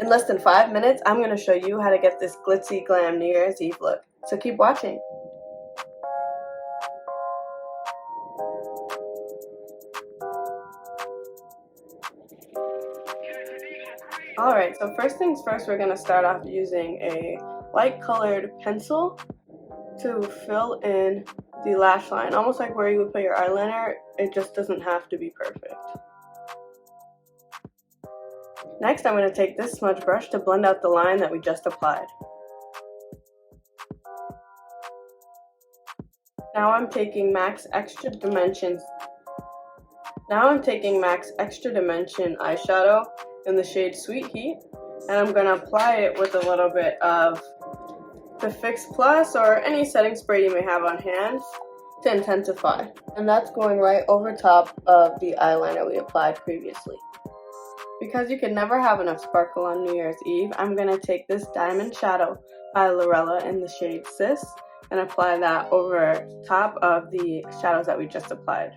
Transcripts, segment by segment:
In less than 5 minutes, I'm going to show you how to get this glitzy glam New Year's Eve look. So keep watching. Alright, so first things first, we're going to start off using a light colored pencil to fill in the lash line. Almost like where you would put your eyeliner, it just doesn't have to be perfect. Next, I'm going to take this smudge brush to blend out the line that we just applied. Now I'm taking MAC Extra Dimension eyeshadow in the shade Sweet Heat, and I'm going to apply it with a little bit of the Fix Plus or any setting spray you may have on hand to intensify. And that's going right over top of the eyeliner we applied previously. Because you can never have enough sparkle on New Year's Eve, I'm going to take this Diamond Shadow by Lorella in the shade Sis and apply that over top of the shadows that we just applied.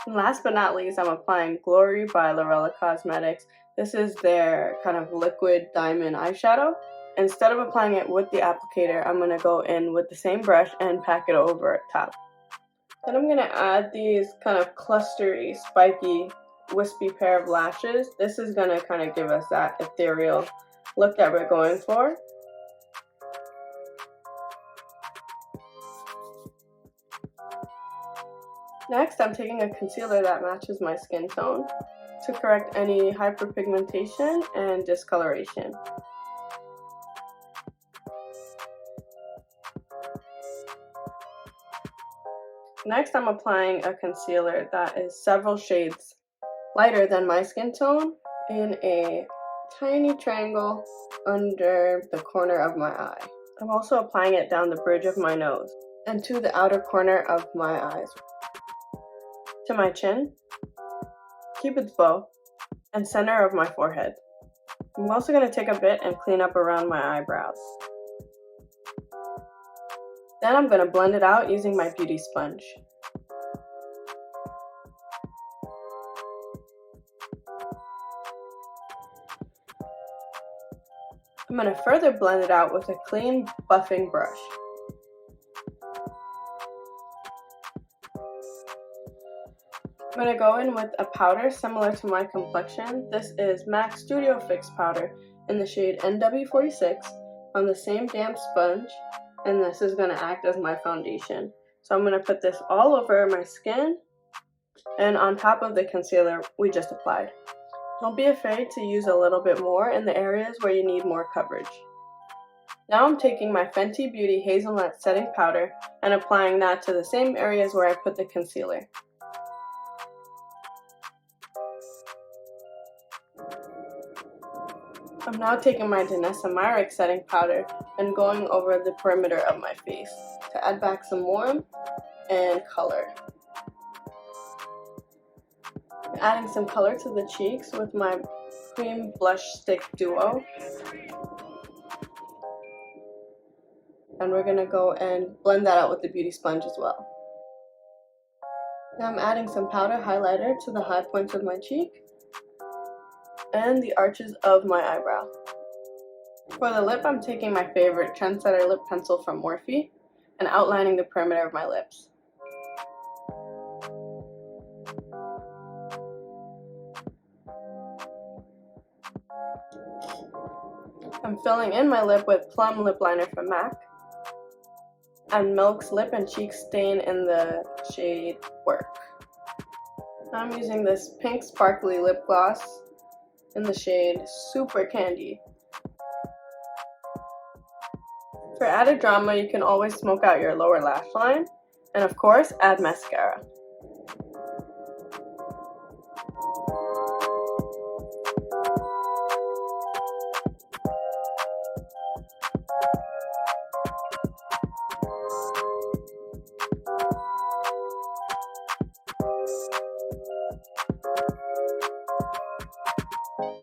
And last but not least, I'm applying Glory by Lorella Cosmetics. This is their kind of liquid diamond eyeshadow. Instead of applying it with the applicator, I'm going to go in with the same brush and pack it over top. Then I'm going to add these kind of clustery, spiky, wispy pair of lashes. This is going to kind of give us that ethereal look that we're going for. Next, I'm taking a concealer that matches my skin tone to correct any hyperpigmentation and discoloration. Next, I'm applying a concealer that is several shades lighter than my skin tone in a tiny triangle under the corner of my eye. I'm also applying it down the bridge of my nose and to the outer corner of my eyes, to my chin, Cupid's bow, and center of my forehead. I'm also going to take a bit and clean up around my eyebrows. Then I'm going to blend it out using my beauty sponge. I'm going to further blend it out with a clean buffing brush. I'm going to go in with a powder similar to my complexion. This is MAC Studio Fix powder in the shade NW46 on the same damp sponge, and this is going to act as my foundation. So I'm going to put this all over my skin and on top of the concealer we just applied. Don't be afraid to use a little bit more in the areas where you need more coverage. Now I'm taking my Fenty Beauty Hazelnut Setting Powder and applying that to the same areas where I put the concealer. I'm now taking my Danessa Myricks setting powder and going over the perimeter of my face to add back some warmth and color. I'm adding some color to the cheeks with my Cream Blush Stick Duo. And we're going to go and blend that out with the beauty sponge as well. Now I'm adding some powder highlighter to the high points of my cheek and the arches of my eyebrow. For the lip, I'm taking my favorite Trendsetter lip pencil from Morphe and outlining the perimeter of my lips. I'm filling in my lip with Plum lip liner from MAC and Milk's Lip and Cheek Stain in the shade Work. Now I'm using this pink sparkly lip gloss in the shade Super Candy. For added drama, you can always smoke out your lower lash line, and of course, add mascara.